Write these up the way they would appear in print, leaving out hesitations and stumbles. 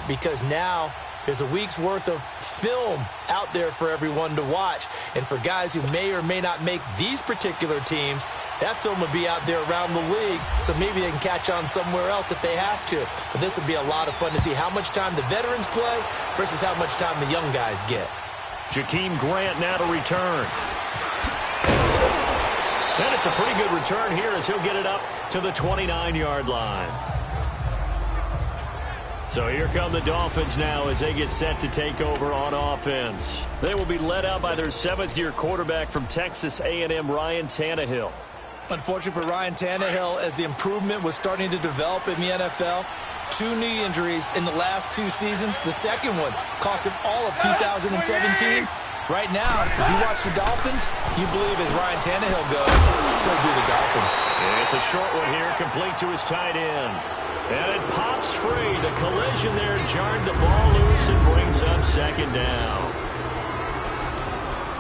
because now there's a week's worth of film out there for everyone to watch. And for guys who may or may not make these particular teams, that film will be out there around the league, so maybe they can catch on somewhere else if they have to. But this will be a lot of fun to see how much time the veterans play versus how much time the young guys get. Jakeem Grant now to return. And it's a pretty good return here as he'll get it up to the 29-yard line. So here come the Dolphins now as they get set to take over on offense. They will be led out by their 7th-year quarterback from Texas A&M, Ryan Tannehill. Unfortunate for Ryan Tannehill, as the improvement was starting to develop in the NFL. 2 knee injuries in the last 2 seasons. The second one cost him all of 2017. Right now, if you watch the Dolphins, you believe as Ryan Tannehill goes, so do the Dolphins. It's a short one here, complete to his tight end. And it pops free. The collision there jarred the ball loose and brings up 2nd down.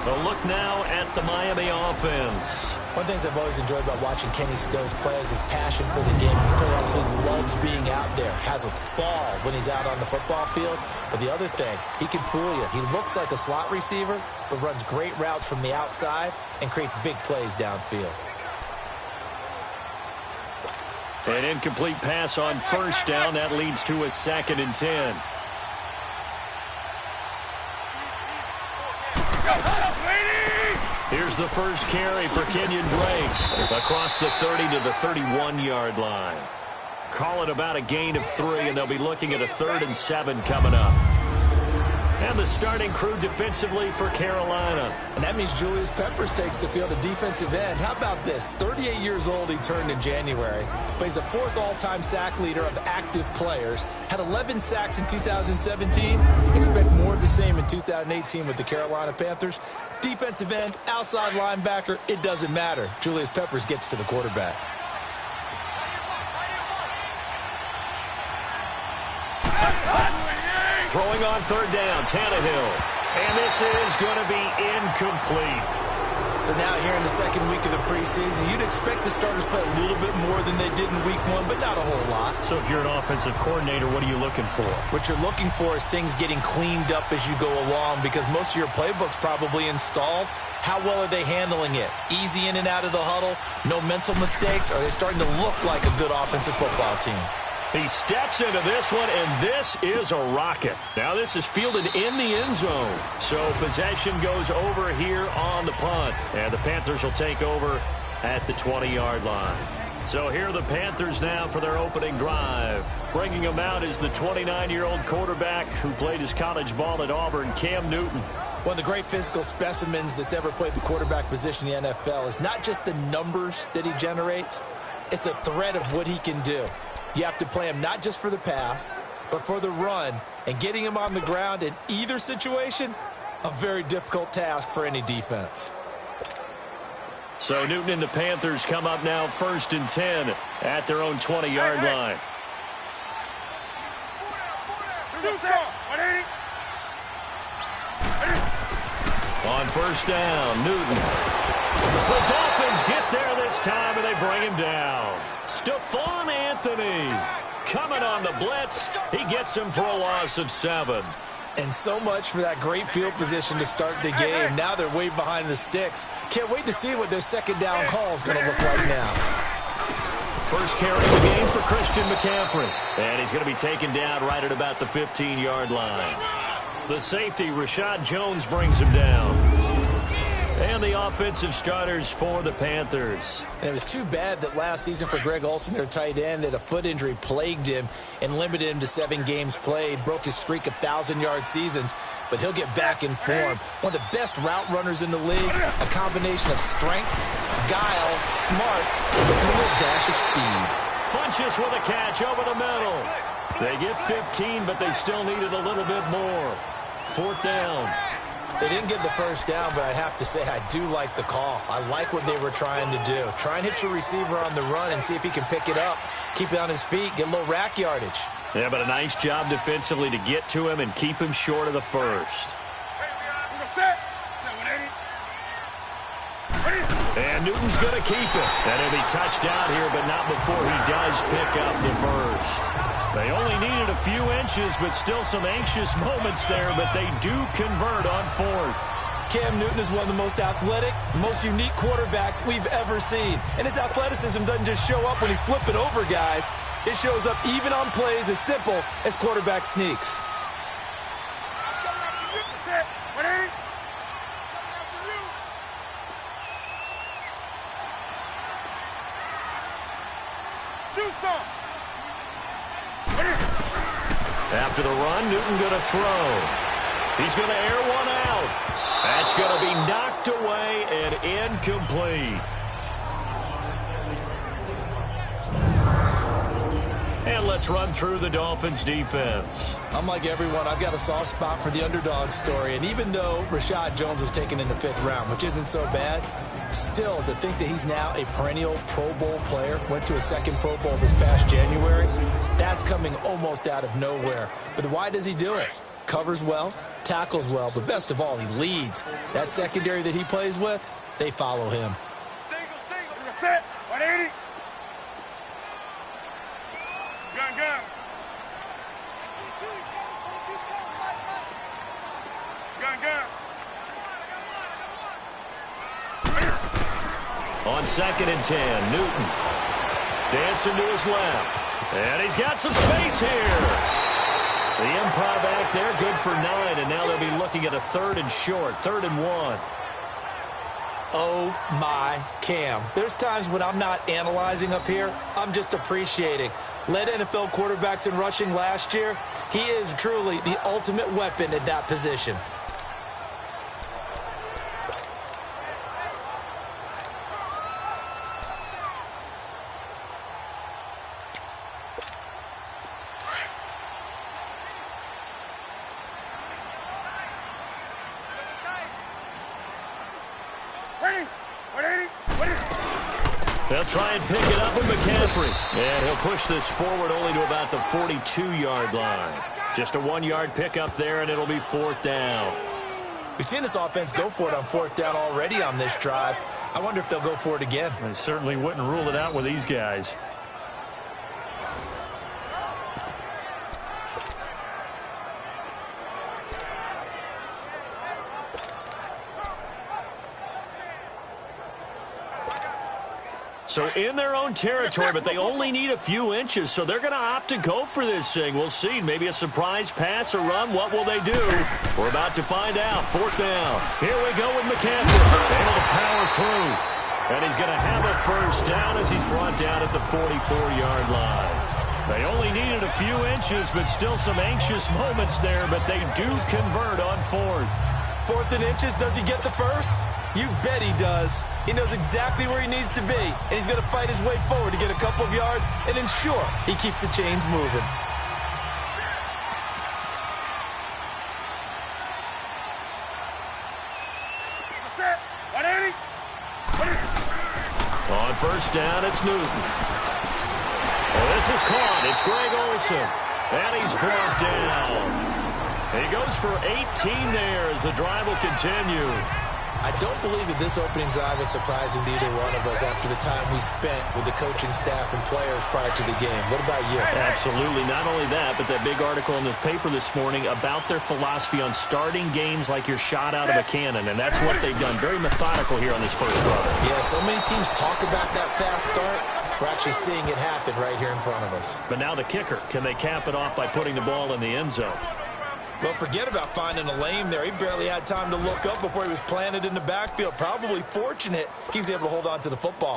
A look now at the Miami offense. One of the things I've always enjoyed about watching Kenny Stills play is his passion for the game. You can tell he absolutely loves being out there, has a ball when he's out on the football field. But the other thing, he can fool you. He looks like a slot receiver, but runs great routes from the outside and creates big plays downfield. An incomplete pass on 1st down. That leads to a 2nd and 10. Here's the first carry for Kenyon Drake. Across the 30 to the 31-yard line. Call it about a gain of 3, and they'll be looking at a 3rd and 7 coming up. And the starting crew defensively for Carolina. And that means Julius Peppers takes the field at defensive end. How about this? 38 years old he turned in January. But he's the 4th all-time sack leader of active players. Had 11 sacks in 2017. Expect more of the same in 2018 with the Carolina Panthers. Defensive end, outside linebacker, it doesn't matter. Julius Peppers gets to the quarterback. Throwing on 3rd down, Tannehill. And this is going to be incomplete. So now here in the 2nd week of the preseason, you'd expect the starters play a little bit more than they did in week 1, but not a whole lot. So if you're an offensive coordinator, what are you looking for? What you're looking for is things getting cleaned up as you go along, because most of your playbook's probably installed. How well are they handling it? Easy in and out of the huddle, no mental mistakes? Are they starting to look like a good offensive football team? He steps into this one, and this is a rocket. Now this is fielded in the end zone. So possession goes over here on the punt. And the Panthers will take over at the 20-yard line. So here are the Panthers now for their opening drive. Bringing them out is the 29-year-old quarterback who played his college ball at Auburn, Cam Newton. One of the great physical specimens that's ever played the quarterback position in the NFL is not just the numbers that he generates, it's the threat of what he can do. You have to play him not just for the pass, but for the run. And getting him on the ground in either situation, a very difficult task for any defense. So Newton and the Panthers come up now 1st and 10 at their own 20-yard line. On 1st down, Newton. The Dolphins get there this time, and they bring him down. Stephon Anthony coming on the blitz. He gets him for a loss of 7. And so much for that great field position to start the game. Now they're way behind the sticks. Can't wait to see what their 2nd down call is going to look like now. First carry of the game for Christian McCaffrey. And he's going to be taken down right at about the 15-yard line. The safety, Rashad Jones, brings him down. And the offensive starters for the Panthers. And it was too bad that last season for Greg Olsen, their tight end, that a foot injury plagued him and limited him to 7 games played, broke his streak of 1,000-yard seasons, but he'll get back in form. One of the best route runners in the league, a combination of strength, guile, smarts, and a little dash of speed. Funches with a catch over the middle. They get 15, but they still needed a little bit more. 4th down. They didn't get the 1st down, but I have to say I do like the call. I like what they were trying to do. Try and hit your receiver on the run and see if he can pick it up, keep it on his feet, get a little rack yardage. Yeah, but a nice job defensively to get to him and keep him short of the 1st. And Newton's going to keep it. And he'll be touched out here, but not before he does pick up the first. They only needed a few inches, but still some anxious moments there, but they do convert on fourth. Cam Newton is one of the most athletic, most unique quarterbacks we've ever seen. And his athleticism doesn't just show up when he's flipping over guys. It shows up even on plays as simple as quarterback sneaks. After the run, Newton going to throw. He's going to air one out. That's going to be knocked away and incomplete. And let's run through the Dolphins defense. Unlike everyone, I've got a soft spot for the underdog story. And even though Rashad Jones was taken in the 5th round, which isn't so bad, still to think that he's now a perennial Pro Bowl player, went to a 2nd Pro Bowl this past January, that's coming almost out of nowhere. But why does he do it? Covers well, tackles well, but best of all, he leads. That secondary that he plays with, they follow him. Single, set, 180. Gun. On 2nd and 10, Newton dancing to his left. And he's got some space here. The improv act there, good for 9, and now they'll be looking at a 3rd and short, 3rd and 1. Oh, my Cam. There's times when I'm not analyzing up here. I'm just appreciating. Led NFL quarterbacks in rushing last year. He is truly the ultimate weapon at that position. They'll try and pick it up with McCaffrey. And he'll push this forward only to about the 42-yard line. Just a 1-yard pickup there, and it'll be 4th down. We've seen this offense go for it on 4th down already on this drive. I wonder if they'll go for it again. I certainly wouldn't rule it out with these guys. So in their own territory, but they only need a few inches, so they're going to opt to go for this thing. We'll see. Maybe a surprise pass or run. What will they do? We're about to find out. 4th down. Here we go with McCaffrey. Able to power through. And he's going to have a 1st down as he's brought down at the 44-yard line. They only needed a few inches, but still some anxious moments there, but they do convert on 4th. 4th and inches, does he get the 1st? You bet he does. He knows exactly where he needs to be, and he's going to fight his way forward to get a couple of yards and ensure he keeps the chains moving. On 1st down, it's Newton. Well, this is caught. It's Greg Olsen, and he's brought down. He goes for 18 there as the drive will continue. I don't believe that this opening drive is surprising to either one of us after the time we spent with the coaching staff and players prior to the game. What about you? Absolutely. Not only that, but that big article in the paper this morning about their philosophy on starting games like you're shot out of a cannon, and that's what they've done. Very methodical here on this first run. Yeah, so many teams talk about that fast start. We're actually seeing it happen right here in front of us. But now the kicker. Can they cap it off by putting the ball in the end zone? Well, forget about finding a lane there. He barely had time to look up before he was planted in the backfield. Probably fortunate he was able to hold on to the football.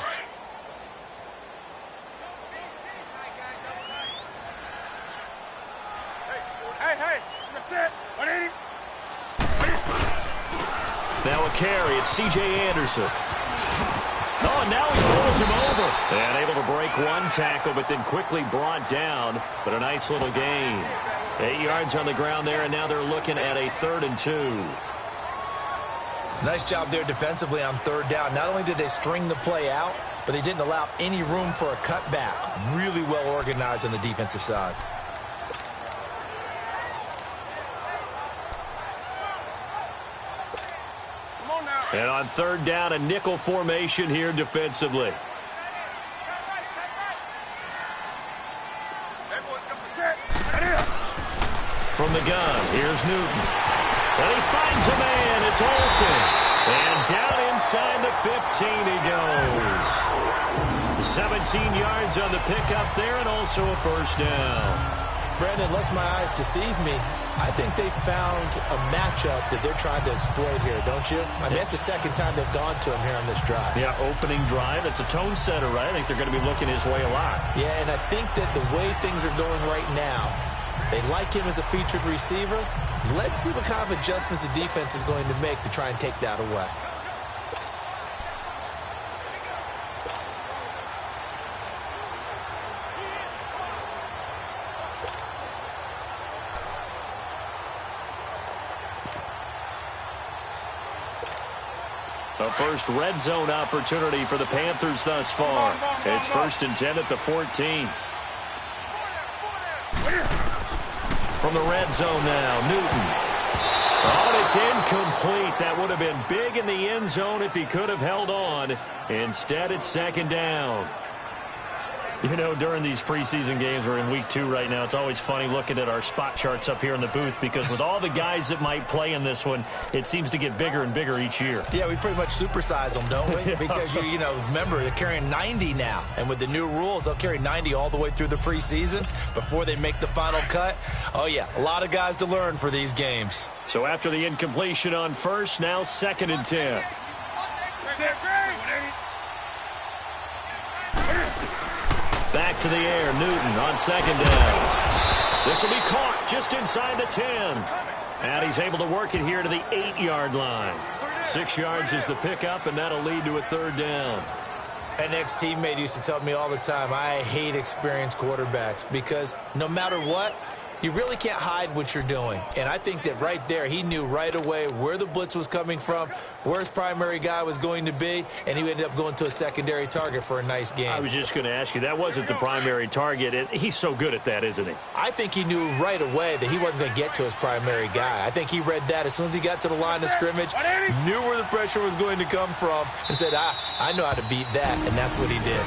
Hey, set, 180. Now a carry. It's C.J. Anderson. Oh, and now he pulls him over. And able to break one tackle, but then quickly brought down. But a nice little gain. 8 yards on the ground there, and now they're looking at a 3rd and 2. Nice job there defensively on 3rd down. Not only did they string the play out, but they didn't allow any room for a cutback. Really well organized on the defensive side. Come on now. And on third down, a nickel formation here defensively. From the gun, here's Newton. And he finds a man. It's Olsen. And down inside the 15 he goes. 17 yards on the pickup there and also a first down. Brandon, unless my eyes deceive me, I think they found a matchup that they're trying to exploit here, don't you? I mean, that's the second time they've gone to him here on this drive. Yeah, opening drive. It's a tone setter, right? I think they're going to be looking his way a lot. Yeah, and I think that the way things are going right now, they like him as a featured receiver. Let's see what kind of adjustments the defense is going to make to try and take that away. The first red zone opportunity for the Panthers thus far. It's 1st and 10 at the 14. From the red zone now, Newton. Oh, and it's incomplete. That would have been big in the end zone if he could have held on. Instead, it's 2nd down. You know, during these preseason games, we're in week 2 right now, it's always funny looking at our spot charts up here in the booth because with all the guys that might play in this one, it seems to get bigger and bigger each year. Yeah, we pretty much supersize them, don't we? Because, you know, remember, they're carrying 90 now. And with the new rules, they'll carry 90 all the way through the preseason before they make the final cut. Oh, yeah, a lot of guys to learn for these games. So after the incompletion on first, now 2nd and 10. Back to the air, Newton on 2nd down. This will be caught just inside the 10. And he's able to work it here to the 8-yard line. 6 yards is the pickup, and that'll lead to a 3rd down. An ex-teammate used to tell me all the time, I hate experienced quarterbacks because no matter what, you really can't hide what you're doing. And I think that right there, he knew right away where the blitz was coming from, where his primary guy was going to be, and he ended up going to a secondary target for a nice game. I was just going to ask you, that wasn't the primary target. He's so good at that, isn't he? I think he knew right away that he wasn't going to get to his primary guy. I think he read that as soon as he got to the line of scrimmage, knew where the pressure was going to come from, and said, I know how to beat that, and that's what he did.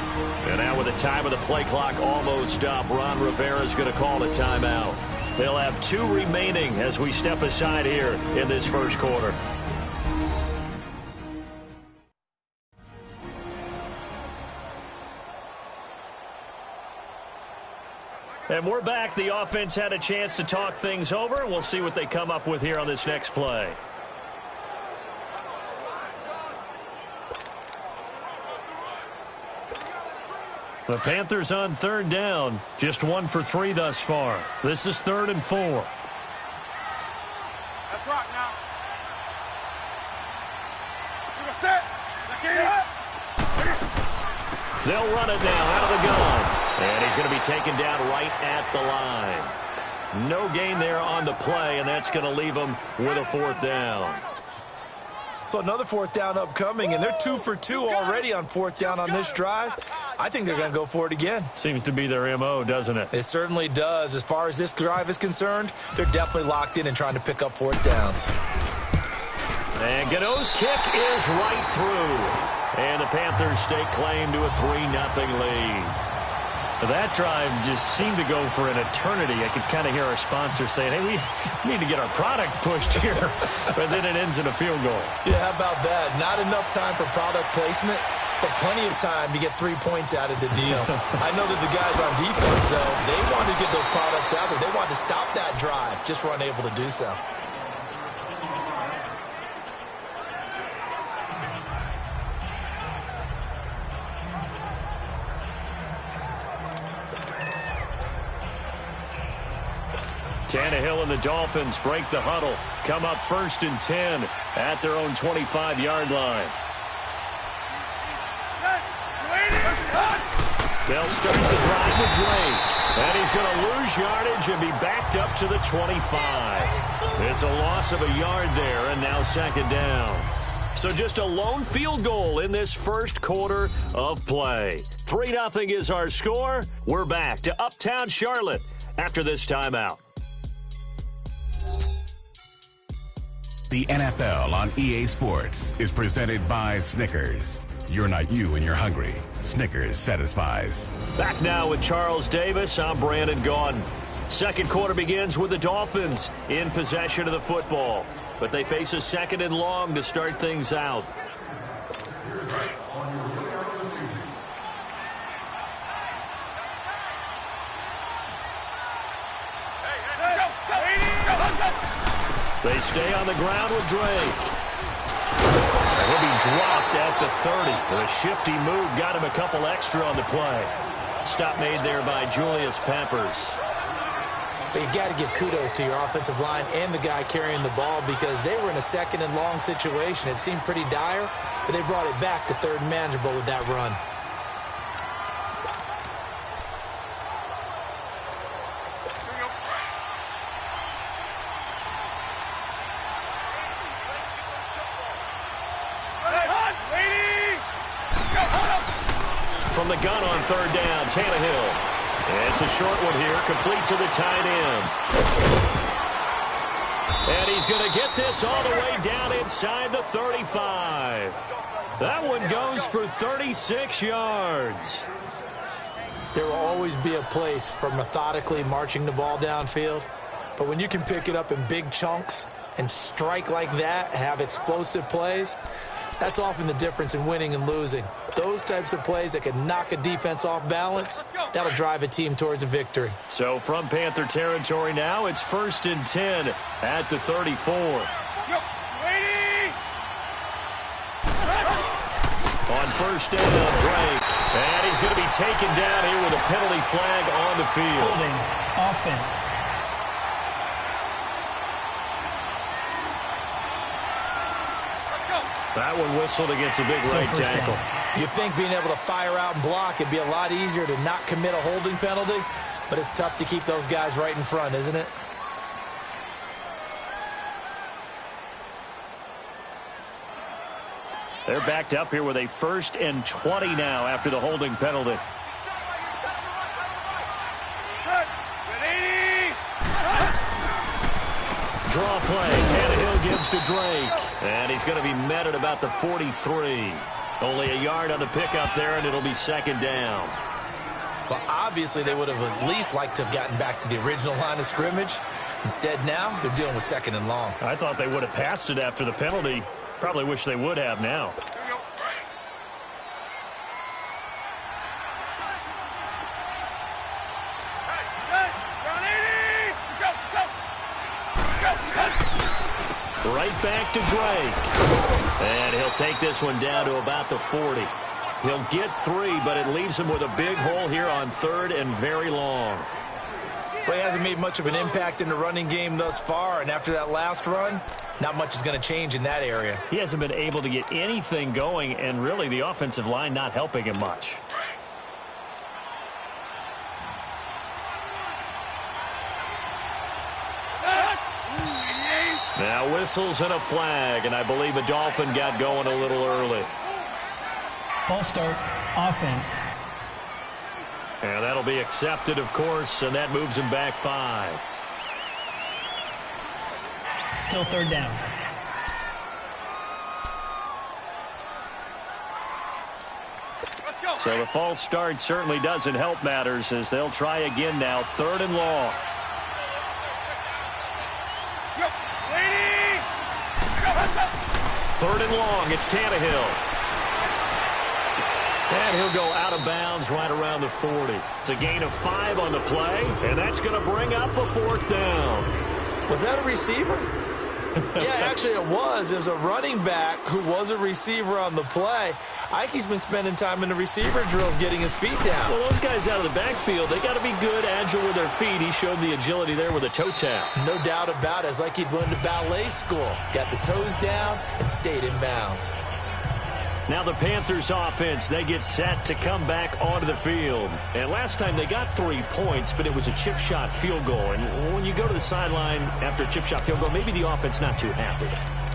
And now with the time of the play clock almost up, Ron Rivera's going to call a timeout. They'll have 2 remaining as we step aside here in this first quarter. And we're back. The offense had a chance to talk things over. We'll see what they come up with here on this next play. The Panthers on 3rd down. Just 1 for 3 thus far. This is 3rd and 4. Let's rock now. You can set. They'll run it now out of the gun. And he's going to be taken down right at the line. No gain there on the play, and that's going to leave him with a 4th down. So another 4th down upcoming, and they're 2 for 2 already on 4th down on this drive. I think they're going to go for it again. Seems to be their M.O., doesn't it? It certainly does. As far as this drive is concerned, they're definitely locked in and trying to pick up 4th downs. And Gano's kick is right through. And the Panthers stake claim to a 3-0 lead. That drive just seemed to go for an eternity. I could kind of hear our sponsor saying, hey, we need to get our product pushed here. But then it ends in a field goal. Yeah, how about that? Not enough time for product placement, but plenty of time to get 3 points out of the deal. I know that the guys on defense, though, they wanted to get those products out there. They wanted to stop that drive, just were unable to do so. Tannehill and the Dolphins break the huddle. Come up 1st and 10 at their own 25-yard line. They'll start the drive with Drake. And he's going to lose yardage and be backed up to the 25. It's a loss of a yard there, and now 2nd down. So just a lone field goal in this first quarter of play. 3-0 is our score. We're back to Uptown Charlotte after this timeout. the NFL on EA Sports is presented by Snickers. You're not you and you're hungry. Snickers satisfies. Back now with Charles Davis. I'm Brandon Gaudin. Second quarter begins with the Dolphins in possession of the football. But they face a second and long to start things out. They stay on the ground with Drake. He'll be dropped at the 30. A shifty move got him a couple extra on the play. Stop made there by Julius Peppers. But you got to give kudos to your offensive line and the guy carrying the ball because they were in a second and long situation. It seemed pretty dire, but they brought it back to third and manageable with that run. From the gun on third down, Tannehill. It's a short one here, complete to the tight end. And he's going to get this all the way down inside the 35. That one goes for 36 yards. There will always be a place for methodically marching the ball downfield. But when you can pick it up in big chunks and strike like that, have explosive plays, that's often the difference in winning and losing. Those types of plays that can knock a defense off balance, that'll drive a team towards a victory. So from Panther territory now, it's 1st and 10 at the 34. On first down, Drake. And he's going to be taken down here with a penalty flag on the field. Holding offense. That one whistled against a big right tackle. You'd think being able to fire out and block it'd be a lot easier to not commit a holding penalty, but it's tough to keep those guys right in front, isn't it? They're backed up here with a 1st and 20 now after the holding penalty. Draw play. Tannehill gives to Drake. And he's going to be met at about the 43. Only a yard on the pickup there, and it'll be 2nd down. Well, obviously they would have at least liked to have gotten back to the original line of scrimmage. Instead now, they're dealing with 2nd and long. I thought they would have passed it after the penalty. Probably wish they would have now. Right back to Drake. And he'll take this one down to about the 40. He'll get 3, but it leaves him with a big hole here on 3rd and very long. Well, he hasn't made much of an impact in the running game thus far, and after that last run, not much is going to change in that area. He hasn't been able to get anything going, and really the offensive line not helping him much. Now whistles and a flag, and I believe a Dolphin got going a little early. False start, offense. And that'll be accepted, of course, and that moves him back 5. Still 3rd down. So the false start certainly doesn't help matters as they'll try again now, 3rd and long. Third and long, it's Tannehill. And he'll go out of bounds right around the 40. It's a gain of 5 on the play, and that's going to bring up a 4th down. Was that a receiver? Yeah, actually it was. It was a running back who was a receiver on the play. Ike's been spending time in the receiver drills getting his feet down. Well, those guys out of the backfield, they got to be good, agile with their feet. He showed the agility there with a toe tap. No doubt about it. It's like he'd went to ballet school. Got the toes down and stayed in bounds. Now the Panthers offense, they get set to come back onto the field. And last time they got 3 points, but it was a chip shot field goal. And when you go to the sideline after a chip shot field goal, maybe the offense not too happy.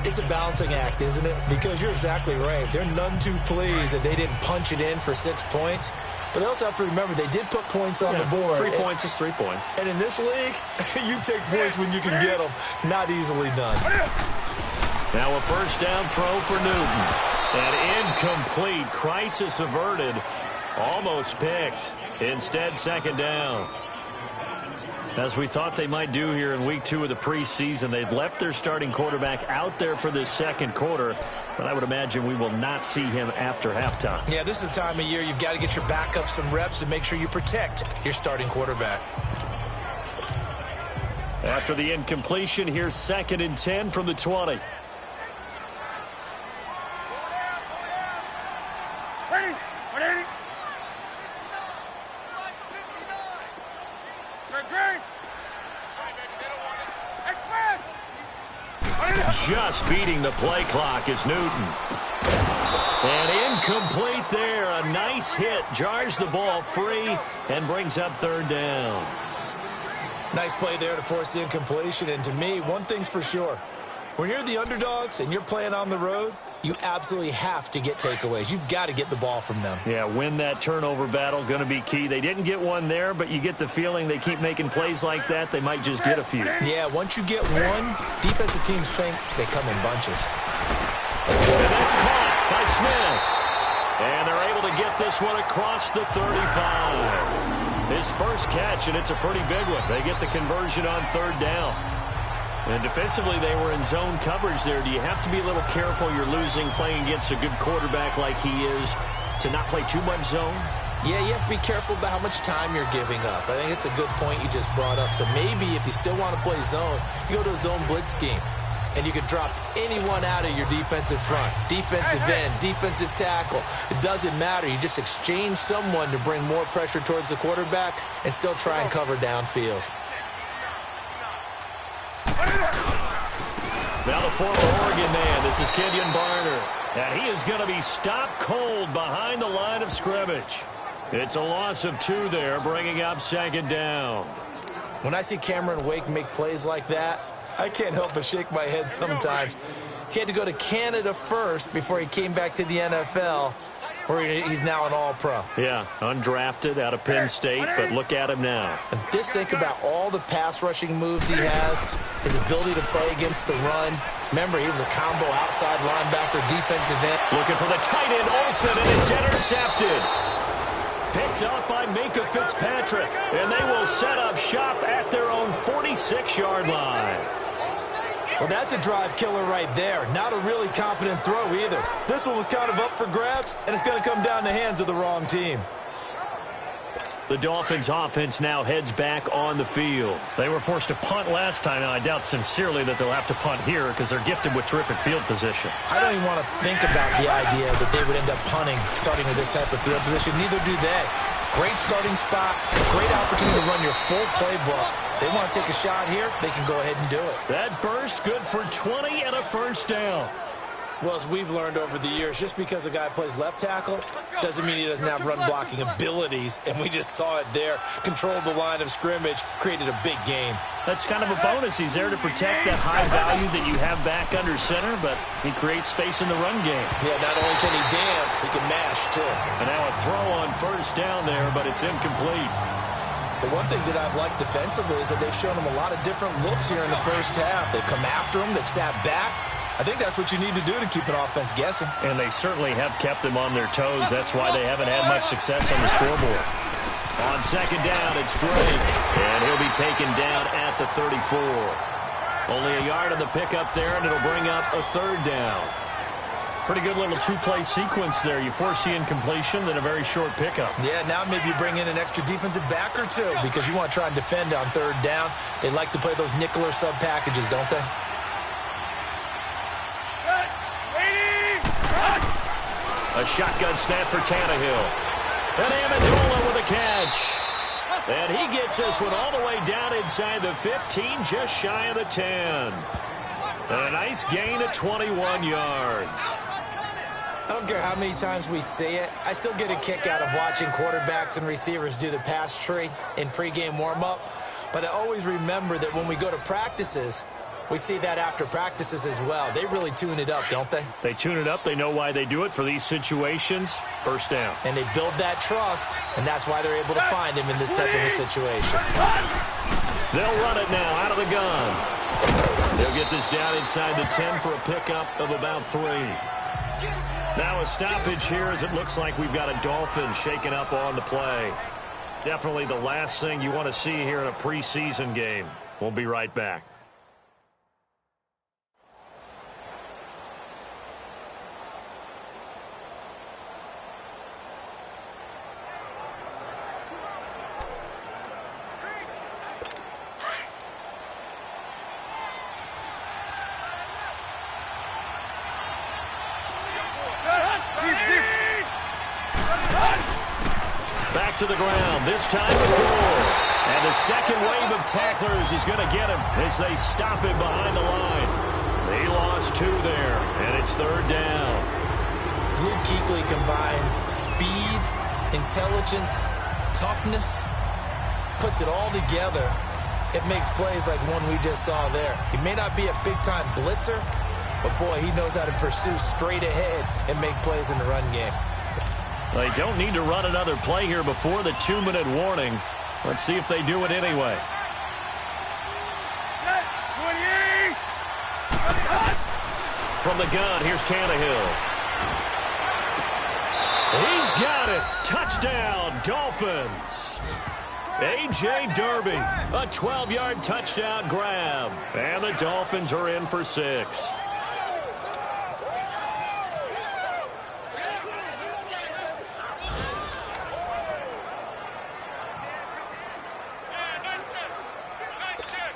It's a balancing act, isn't it? Because you're exactly right. They're none too pleased that they didn't punch it in for 6 points. But they also have to remember they did put points on the board. 3 points is 3 points. And in this league, you take points when you can get them. Not easily done. Now a first down throw for Newton. And incomplete. Crisis averted. Almost picked. Instead, second down. As we thought they might do here in week 2 of the preseason, they've left their starting quarterback out there for this second quarter, but I would imagine we will not see him after halftime. Yeah, this is the time of year you've got to get your backup some reps and make sure you protect your starting quarterback. After the incompletion, here's 2nd and 10 from the 20. Just beating the play clock is Newton. And incomplete there. A nice hit. Jars the ball free and brings up 3rd down. Nice play there to force the incompletion. And to me, one thing's for sure. When you're the underdogs and you're playing on the road, you absolutely have to get takeaways. You've got to get the ball from them. Yeah, win that turnover battle, going to be key. They didn't get one there, but you get the feeling they keep making plays like that, they might just get a few. Yeah, once you get one, defensive teams think they come in bunches. And that's caught by Smith. And they're able to get this one across the 35. His first catch, and it's a pretty big one. They get the conversion on 3rd down. And defensively, they were in zone coverage there. Do you have to be a little careful? You're losing playing against a good quarterback like he is to not play too much zone? Yeah, you have to be careful about how much time you're giving up. I think it's a good point you just brought up. So maybe if you still want to play zone, you go to a zone blitz scheme. And you can drop anyone out of your defensive front. Defensive end, defensive tackle. It doesn't matter. You just exchange someone to bring more pressure towards the quarterback and still try and cover downfield. Now the former Oregon man, this is Kenyon Barner. And he is going to be stopped cold behind the line of scrimmage. It's a loss of 2 there, bringing up 2nd down. When I see Cameron Wake make plays like that, I can't help but shake my head sometimes. He had to go to Canada first before he came back to the NFL, where he's now an all-pro. Yeah, undrafted out of Penn State, but look at him now. And just think about all the pass-rushing moves he has, his ability to play against the run. Remember, he was a combo outside linebacker, defensive end. Looking for the tight end, Olsen, and it's intercepted. Picked up by Minka Fitzpatrick, and they will set up shop at their own 46-yard line. Well, that's a drive killer right there. Not a really confident throw either. This one was kind of up for grabs, and it's going to come down the hands of the wrong team. The Dolphins offense now heads back on the field. They were forced to punt last time, and I doubt sincerely that they'll have to punt here because they're gifted with terrific field position. I don't even want to think about the idea that they would end up punting starting with this type of field position. Neither do they. Great starting spot, great opportunity to run your full playbook. They want to take a shot here, they can go ahead and do it. That burst good for 20 and a first down. Well, as we've learned over the years, just because a guy plays left tackle doesn't mean he doesn't have run-blocking abilities, and we just saw it there. Controlled the line of scrimmage, created a big game. That's kind of a bonus. He's there to protect that high value that you have back under center, but he creates space in the run game. Yeah, not only can he dance, he can mash, too. And now a throw on first down there, but it's incomplete. The one thing that I've liked defensively is that they've shown him a lot of different looks here in the first half. They've come after him, they've sat back. I think that's what you need to do to keep an offense guessing. And they certainly have kept them on their toes. That's why they haven't had much success on the scoreboard. On second down, it's Drake. And he'll be taken down at the 34. Only a yard on the pickup there, and it'll bring up a 3rd down. Pretty good little 2-play sequence there. You force the incompletion, then a very short pickup. Yeah, now maybe you bring in an extra defensive back or two because you want to try and defend on 3rd down. They like to play those nickel or sub packages, don't they? A shotgun snap for Tannehill. And Amendola with a catch. And he gets this one all the way down inside the 15, just shy of the 10. And a nice gain of 21 yards. I don't care how many times we see it. I still get a kick out of watching quarterbacks and receivers do the pass tree in pregame warm-up. But I always remember that when we go to practices, we see that after practices as well. They really tune it up, don't they? They tune it up. They know why they do it for these situations. First down. And they build that trust, and that's why they're able to find him in this type of a situation. They'll run it now out of the gun. They'll get this down inside the 10 for a pickup of about 3. Now a stoppage here as it looks like we've got a Dolphins shaking up on the play. Definitely the last thing you want to see here in a preseason game. We'll be right back. Back to the ground, this time the goal. And the second wave of tacklers is going to get him as they stop him behind the line. They lost 2 there, and it's 3rd down. Luke Kuechly combines speed, intelligence, toughness, puts it all together. It makes plays like one we just saw there. He may not be a big-time blitzer, but boy, he knows how to pursue straight ahead and make plays in the run game. They don't need to run another play here before the 2-minute warning. Let's see if they do it anyway. From the gun, here's Tannehill. He's got it. Touchdown, Dolphins. A.J. Derby, a 12-yard touchdown grab. And the Dolphins are in for 6.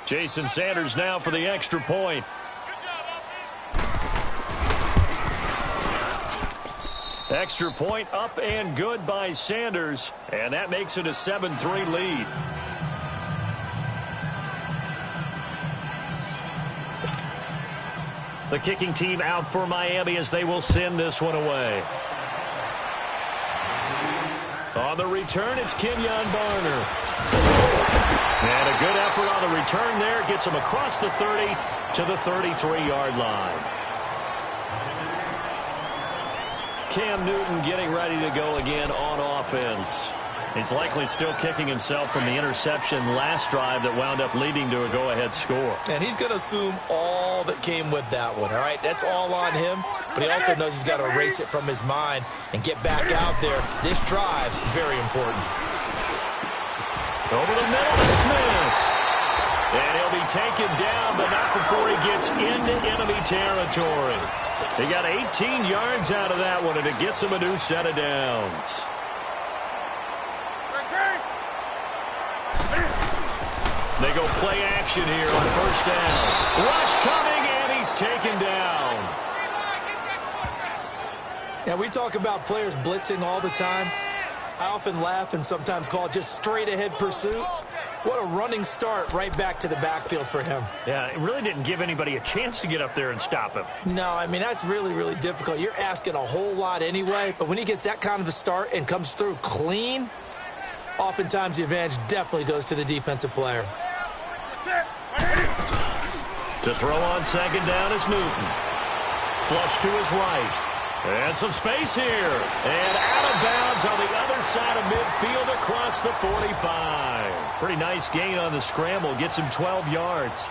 Jason Sanders now for the extra point. Extra point up and good by Sanders, and that makes it a 7-3 lead. The kicking team out for Miami as they will send this one away. On the return, it's Kenyon Barner. And a good effort on the return there. Gets him across the 30 to the 33-yard line. Cam Newton getting ready to go again on offense. He's likely still kicking himself from the interception last drive that wound up leading to a go-ahead score. And he's going to assume all that came with that one, all right? That's all on him, but he also knows he's got to erase it from his mind and get back out there. This drive, very important. Over the middle to Smith. And he'll be taken down, but not before he gets into enemy territory. He got 18 yards out of that one, and it gets him a new set of downs. They go play action here on 1st down. Rush coming, and he's taken down. Now, we talk about players blitzing all the time. I often laugh and sometimes call it just straight-ahead pursuit. What a running start right back to the backfield for him. Yeah, it really didn't give anybody a chance to get up there and stop him. No, I mean, that's really, really difficult. You're asking a whole lot anyway, but when he gets that kind of a start and comes through clean, oftentimes the advantage definitely goes to the defensive player. To throw on 2nd down is Newton. Flush to his right. And some space here. And out of bounds on the other side of midfield across the 45. Pretty nice gain on the scramble. Gets him 12 yards.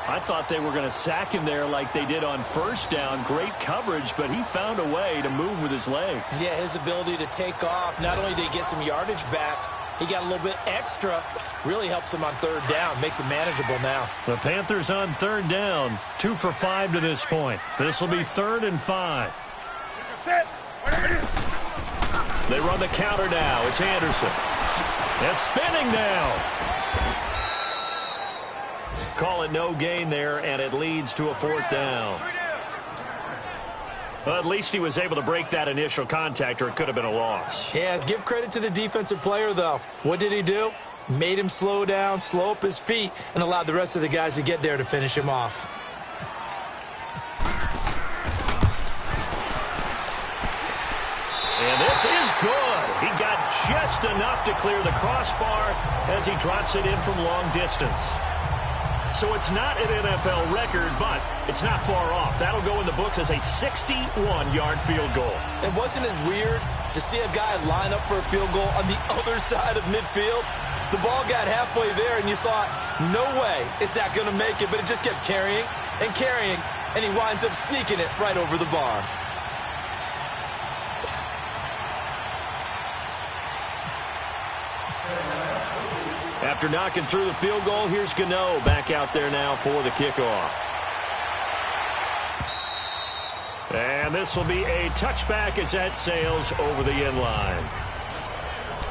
I thought they were going to sack him there like they did on 1st down. Great coverage, but he found a way to move with his legs. Yeah, his ability to take off. Not only did he get some yardage back, he got a little bit extra. Really helps him on 3rd down. Makes it manageable now. The Panthers on 3rd down. 2 for 5 to this point. This will be 3rd and 5. They run the counter now. It's Anderson. They're spinning now. Call it no gain there, and it leads to a 4th down. Well, at least he was able to break that initial contact, or it could have been a loss. Yeah, give credit to the defensive player, though. What did he do? Made him slow down, slow up his feet, and allowed the rest of the guys to get there to finish him off. And this is good. He got just enough to clear the crossbar as he drops it in from long distance. So it's not an NFL record, but it's not far off. That'll go in the books as a 61-yard field goal. And wasn't it weird to see a guy line up for a field goal on the other side of midfield? The ball got halfway there, and you thought, no way is that going to make it, but it just kept carrying and carrying, and he winds up sneaking it right over the bar. After knocking through the field goal, here's Gano back out there now for the kickoff. And this will be a touchback as that sails over the end line.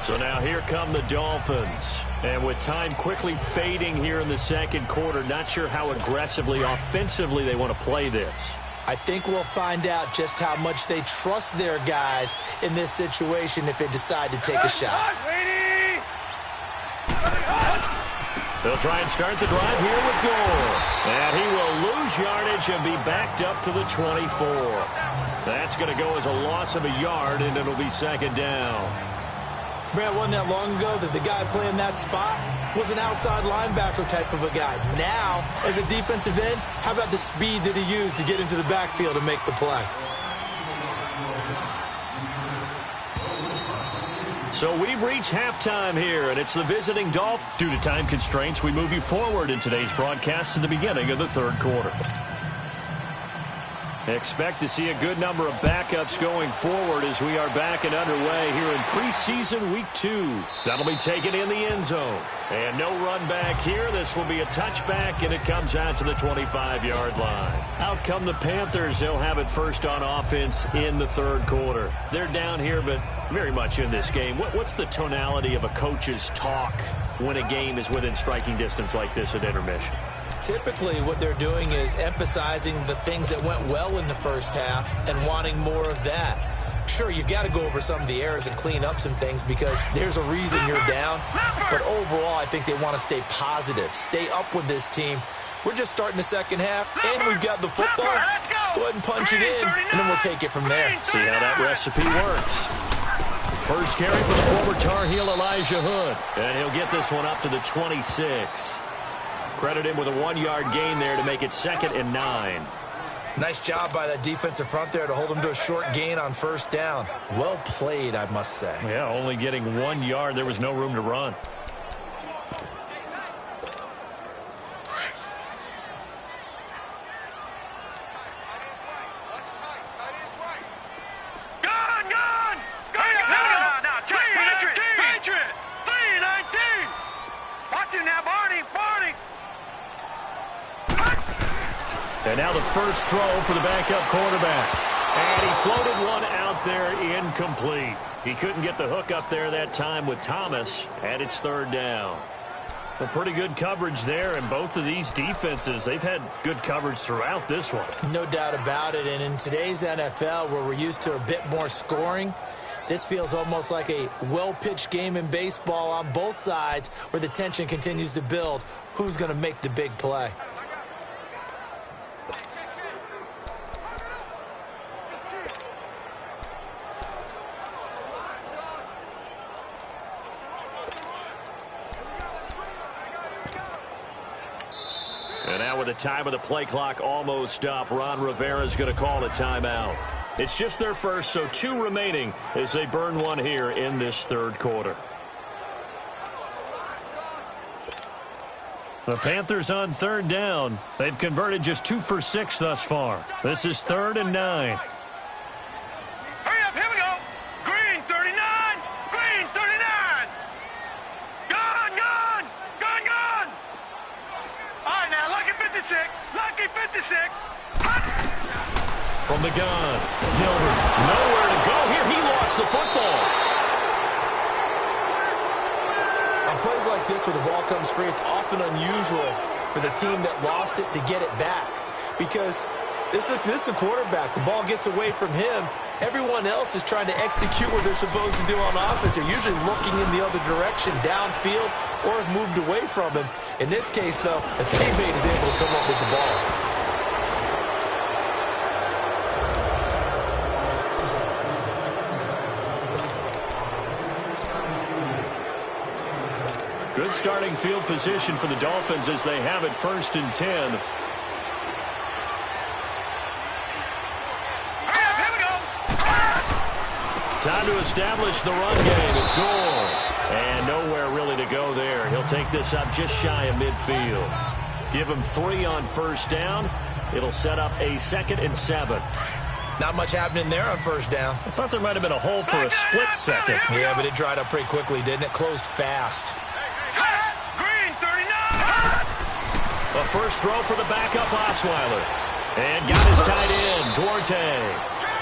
So now here come the Dolphins. And with time quickly fading here in the second quarter, not sure how aggressively, offensively they want to play this. I think we'll find out just how much they trust their guys in this situation if they decide to take a shot. They'll try and start the drive here with Gore. And he will lose yardage and be backed up to the 24. That's going to go as a loss of a yard, and it'll be second down. Brad, wasn't that long ago that the guy playing that spot was an outside linebacker type of a guy. Now, as a defensive end, how about the speed that he used to get into the backfield and make the play? So we've reached halftime here, and it's the visiting Dolphins. Due to time constraints, we move you forward in today's broadcast to the beginning of the third quarter. Expect to see a good number of backups going forward as we are back and underway here in preseason week 2. That'll be taken in the end zone. And no run back here. This will be a touchback, and it comes out to the 25-yard line. Out come the Panthers. They'll have it first on offense in the third quarter. They're down here, but very much in this game. What's the tonality of a coach's talk when a game is within striking distance like this at intermission? Typically, what they're doing is emphasizing the things that went well in the first half and wanting more of that. Sure, you've got to go over some of the errors and clean up some things because there's a reason you're down. But overall, I think they want to stay positive, stay up with this team. We're just starting the second half, and we've got the football. Let's go ahead and punch it in, and then we'll take it from there. See how that recipe works. First carry for the former Tar Heel Elijah Hood, and he'll get this one up to the 26. Credit him with a 1-yard gain there to make it 2nd and 9. Nice job by that defensive front there to hold him to a short gain on first down. Well played, I must say. Yeah, only getting 1 yard. There was no room to run. And now the first throw for the backup quarterback. And he floated one out there incomplete. He couldn't get the hook up there that time with Thomas, and it's third down. A pretty good coverage there, and both of these defenses, they've had good coverage throughout this one. No doubt about it, and in today's NFL, where we're used to a bit more scoring, this feels almost like a well-pitched game in baseball on both sides where the tension continues to build. Who's going to make the big play? And now with the time of the play clock almost up, Ron Rivera's going to call a timeout. It's just their first, so 2 remaining as they burn one here in this third quarter. The Panthers on third down. They've converted just 2 for 6 thus far. This is 3rd and 9. Hurry up, here we go. Green 39, green 39. Gone, gone, gone, gone. All right, now, lucky 56, lucky 56. From the gun, Gilbert, nowhere to go here. He lost the football. On plays like this where the ball comes free, it's often unusual for the team that lost it to get it back. Because this is the quarterback. The ball gets away from him. Everyone else is trying to execute what they're supposed to do on offense. They're usually looking in the other direction, downfield, or have moved away from him. In this case, though, a teammate is able to come up with the ball. Good starting field position for the Dolphins as they have it 1st and 10. Time to establish the run game. It's Gore. And nowhere really to go there. He'll take this up just shy of midfield. Give him 3 on first down. It'll set up a 2nd and 7. Not much happening there on first down. I thought there might have been a hole for a split second. Yeah, but it dried up pretty quickly, didn't it? Closed fast. Green 39. A first throw for the backup Osweiler. And got his tight end, Duarte.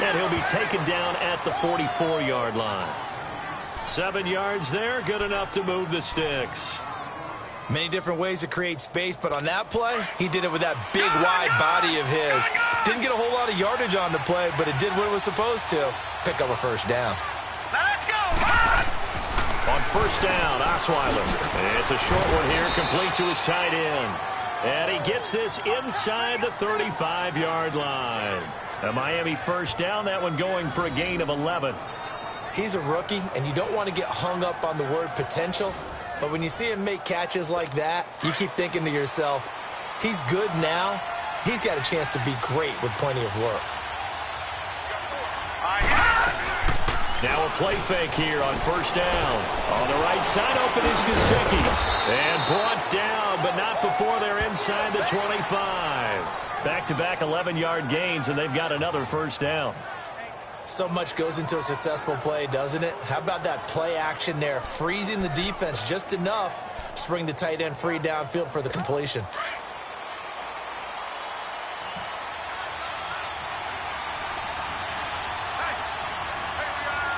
And he'll be taken down at the 44-yard line. 7 yards there, good enough to move the sticks. Many different ways to create space, but on that play, he did it with that big, wide body of his. Didn't get a whole lot of yardage on the play, but it did what it was supposed to. Pick up a first down. Let's go. On first down, Osweiler. It's a short one here, complete to his tight end. And he gets this inside the 35-yard line. A Miami first down, that one going for a gain of 11. He's a rookie, and you don't want to get hung up on the word potential. But when you see him make catches like that, you keep thinking to yourself, he's good now. He's got a chance to be great with plenty of work. Now a play fake here on first down. On the right side, open is Gesicki. And brought down, but not before they're inside the 25. Back-to-back 11-yard gains, and they've got another first down. So much goes into a successful play, doesn't it? How about that play action there, freezing the defense just enough to bring the tight end free downfield for the completion.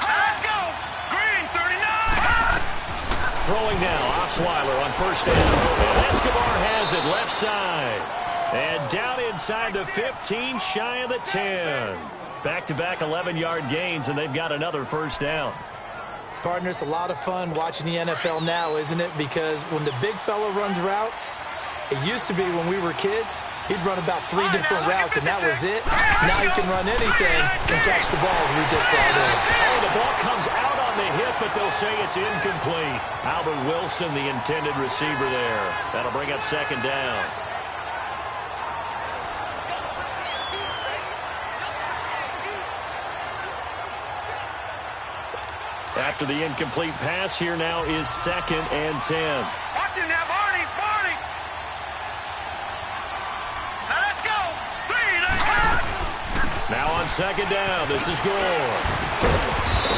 Let's go. Green 39. Throwing now, Osweiler on first down. And Escobar has it left side. And down inside the 15, shy of the 10. Back-to-back 11-yard gains, and they've got another first down. Partner, it's a lot of fun watching the NFL now, isn't it? Because when the big fella runs routes, it used to be when we were kids, he'd run about 3 different routes, and that was it. Now he can run anything and catch the ball, as we just saw there. Oh, the ball comes out on the hip, but they'll say it's incomplete. Albert Wilson, the intended receiver there. That'll bring up second down. After the incomplete pass, here now is 2nd and 10. Watch him now, Barney. Barney. Now let's go. 3, let's go. Now on second down, this is Gore.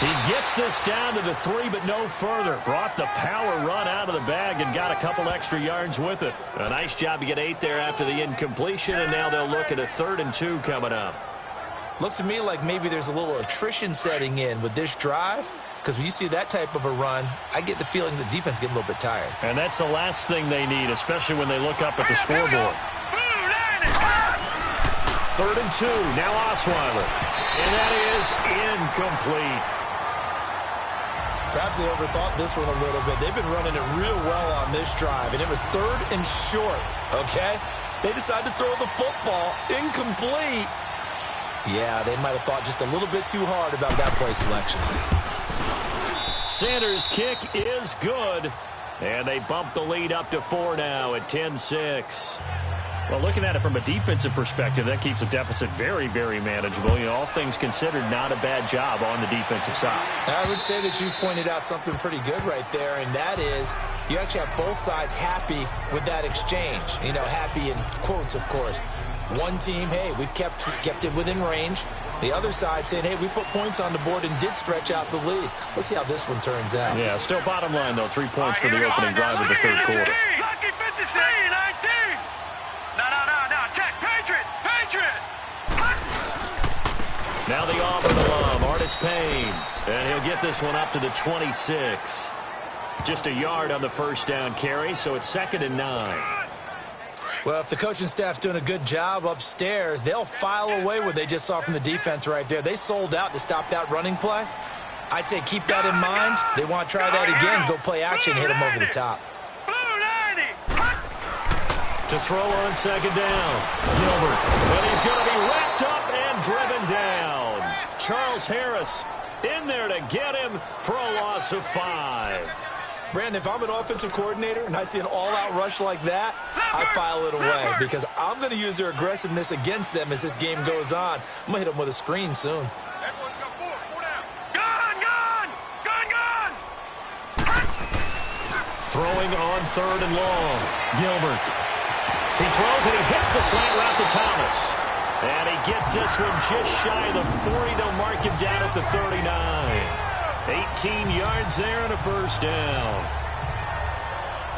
He gets this down to the 3, but no further. Brought the power run out of the bag and got a couple extra yards with it. A nice job to get 8 there after the incompletion, and now they'll look at a 3rd and 2 coming up. Looks to me like maybe there's a little attrition setting in with this drive. Because when you see that type of a run, I get the feeling the defense getting a little bit tired. And that's the last thing they need, especially when they look up at the scoreboard. 3rd and 2, now Osweiler. And that is incomplete. Perhaps they overthought this one a little bit. They've been running it real well on this drive, and it was 3rd and short, okay? They decided to throw the football incomplete. Yeah, they might have thought just a little bit too hard about that play selection. Sanders' kick is good, and they bump the lead up to 4 now at 10-6. Well, looking at it from a defensive perspective, that keeps the deficit very, very manageable. You know, all things considered, not a bad job on the defensive side. I would say that you've pointed out something pretty good right there, and that is you actually have both sides happy with that exchange. You know, happy in quotes, of course. One team, hey, we've kept it within range. The other side saying, hey, we put points on the board and did stretch out the lead. Let's see how this one turns out. Yeah, still bottom line, though. 3 points for the opening drive of the 3rd quarter. Lucky 56, 19. No. Check. Patriot. Now the Auburn alum, Artis Payne. And he'll get this one up to the 26. Just a yard on the first down carry, so it's 2nd and 9. Well, if the coaching staff's doing a good job upstairs, they'll file away what they just saw from the defense right there. They sold out to stop that running play. I'd say keep that in mind. They want to try that again, go play action, hit them over the top. To throw on second down, Gilbert. But he's going to be wrapped up and driven down. Charles Harris in there to get him for a loss of 5. Brandon, if I'm an offensive coordinator and I see an all-out rush like that, I file it away because I'm going to use their aggressiveness against them as this game goes on. I'm going to hit them with a screen soon. Gun! Throwing on 3rd and long. Gilbert. He throws and he hits the slant route to Thomas. And he gets this one just shy of the 40. They'll mark him down at the 39. 18 yards there and a first down.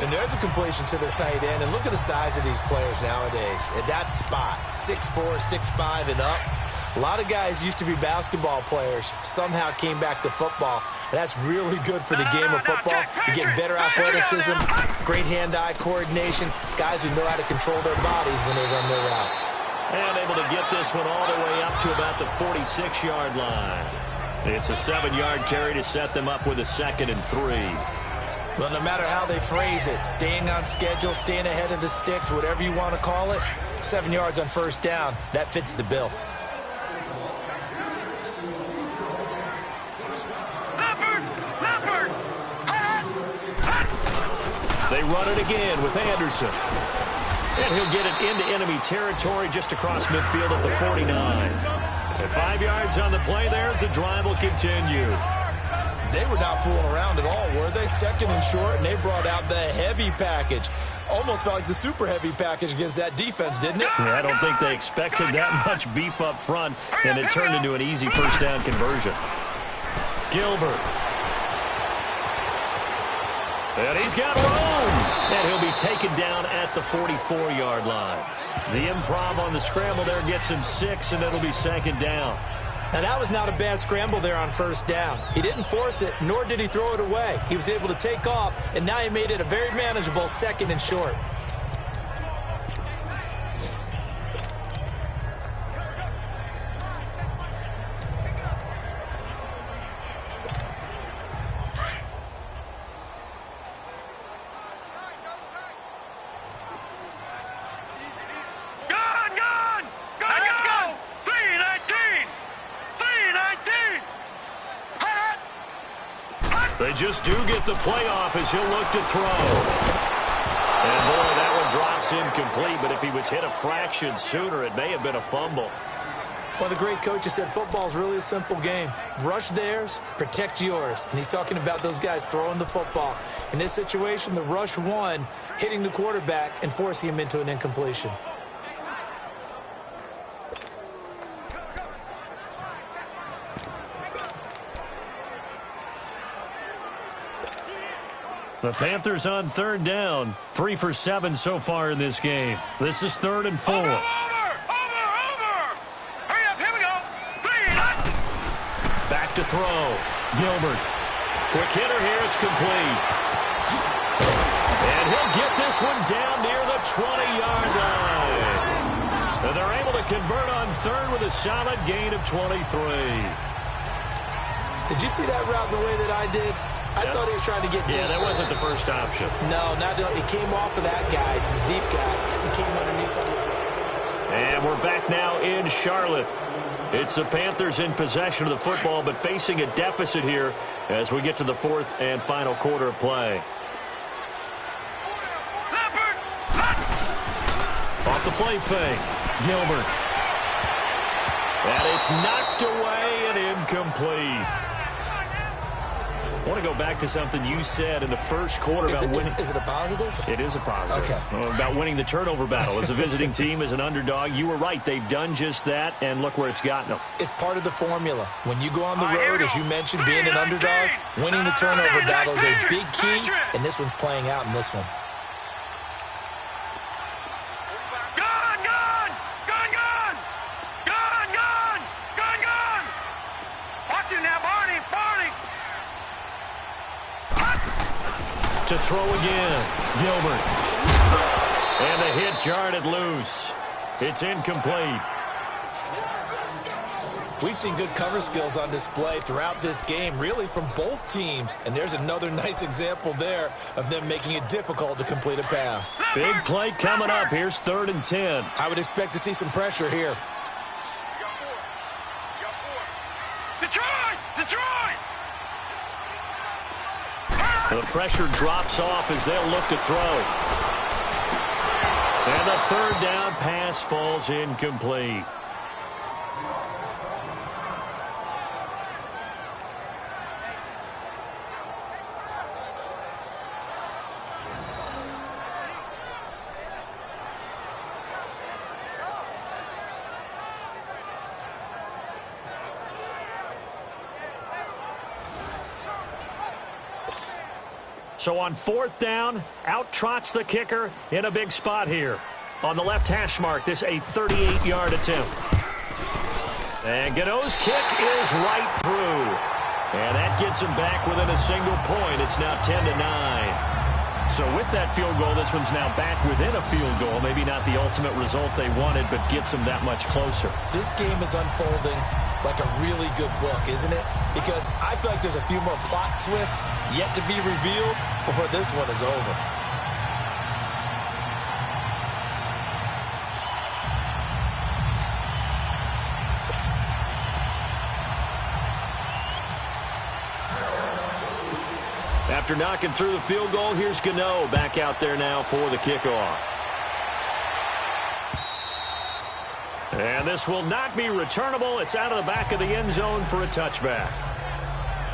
And there's a completion to the tight end. And look at the size of these players nowadays. At that spot, 6'4", 6'5", and up. A lot of guys used to be basketball players, somehow came back to football. And that's really good for the game of football. You're getting better athleticism, great hand-eye coordination, guys who know how to control their bodies when they run their routes. And able to get this one all the way up to about the 46-yard line. It's a 7-yard carry to set them up with a 2nd and 3. Well, no matter how they phrase it, staying on schedule, staying ahead of the sticks, whatever you want to call it, 7 yards on first down, that fits the bill. They run it again with Anderson. And he'll get it into enemy territory just across midfield at the 49. And 5 yards on the play there as the drive will continue. They were not fooling around at all, were they? 2nd and short, and they brought out the heavy package. Almost felt like the super heavy package against that defense, didn't it? Yeah, I don't think they expected that much beef up front, and it turned into an easy first down conversion. Gilbert. And he's got room. And he'll be taken down at the 44-yard line. The improv on the scramble there gets him 6, and it'll be 2nd down. Now, that was not a bad scramble there on first down. He didn't force it, nor did he throw it away. He was able to take off, and now he made it a very manageable 2nd and short. They just do get the playoff as he'll look to throw. And boy, that one drops incomplete, but if he was hit a fraction sooner, it may have been a fumble. Well, the great coach has said football is really a simple game. Rush theirs, protect yours. And he's talking about those guys throwing the football. In this situation, the rush won, hitting the quarterback and forcing him into an incompletion. The Panthers on 3rd down. 3 for 7 so far in this game. This is 3rd and 4. Over! Hurry up, here we go. 3. Back to throw. Gilbert. Quick hitter here. It's complete. And he'll get this one down near the 20-yard line. And they're able to convert on 3rd with a solid gain of 23. Did you see that route the way that I did? I thought he was trying to get deep. Yeah, that wasn't the first option. No, not it came off of that guy, the deep guy. He came underneath on the. And we're back now in Charlotte. It's the Panthers in possession of the football, but facing a deficit here as we get to the 4th and final quarter of play. Off the play fake. Gilbert. And it's knocked away and incomplete. I want to go back to something you said in the first quarter about winning. Is it a positive? It is a positive. Okay. About winning the turnover battle as a visiting team, as an underdog. You were right. They've done just that, and look where it's gotten them. It's part of the formula. When you go on the road, as you mentioned, being an underdog, winning the turnover battle is a big key, and this one's playing out in this one. To throw again. Gilbert. And the hit jarred it loose. It's incomplete. We've seen good cover skills on display throughout this game, really from both teams. And there's another nice example there of them making it difficult to complete a pass. Big play coming up. Here's 3rd and 10. I would expect to see some pressure here. Detroit! The pressure drops off as they'll look to throw. And the 3rd down pass falls incomplete. So on 4th down, out trots the kicker in a big spot here. On the left hash mark, this a 38-yard attempt. And Gano's kick is right through. And that gets him back within a single point. It's now 10-9. So with that field goal, this one's now back within a field goal. Maybe not the ultimate result they wanted, but gets them that much closer. This game is unfolding like a really good book, isn't it? Because I feel like there's a few more plot twists yet to be revealed before this one is over. After knocking through the field goal, here's Gano back out there now for the kickoff. And this will not be returnable. It's out of the back of the end zone for a touchback.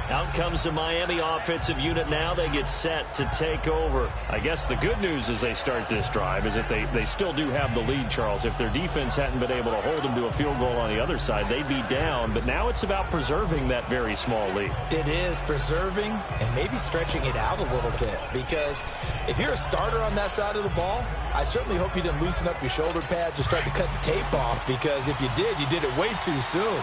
Out comes the Miami offensive unit now. They get set to take over. I guess the good news as they start this drive is that they still do have the lead, Charles. If their defense hadn't been able to hold them to a field goal on the other side, they'd be down. But now it's about preserving that very small lead. It is preserving and maybe stretching it out a little bit. Because if you're a starter on that side of the ball, I certainly hope you didn't loosen up your shoulder pads or start to cut the tape off. Because if you did, you did it way too soon.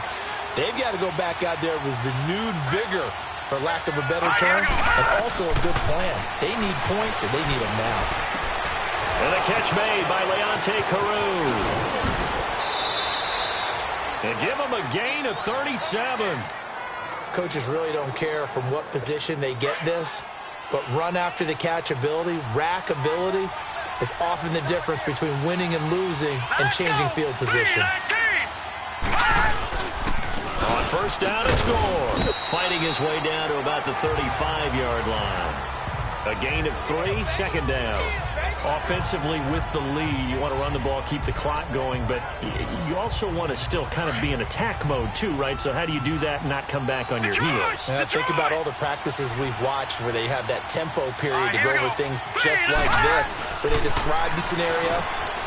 They've got to go back out there with renewed vigor, for lack of a better term, and also a good plan. They need points, and they need them now. And a catch made by Leonte Carew. And give them a gain of 37. Coaches really don't care from what position they get this, but run after the catch ability, rack ability, is often the difference between winning and losing and changing field position. On 1st down and score. Fighting his way down to about the 35-yard line. A gain of 3, 2nd down. Offensively with the lead, you want to run the ball, keep the clock going, but you also want to still kind of be in attack mode too, right? So how do you do that and not come back on your heels? Think about all the practices we've watched where they have that tempo period to go over things just like this, where they describe the scenario,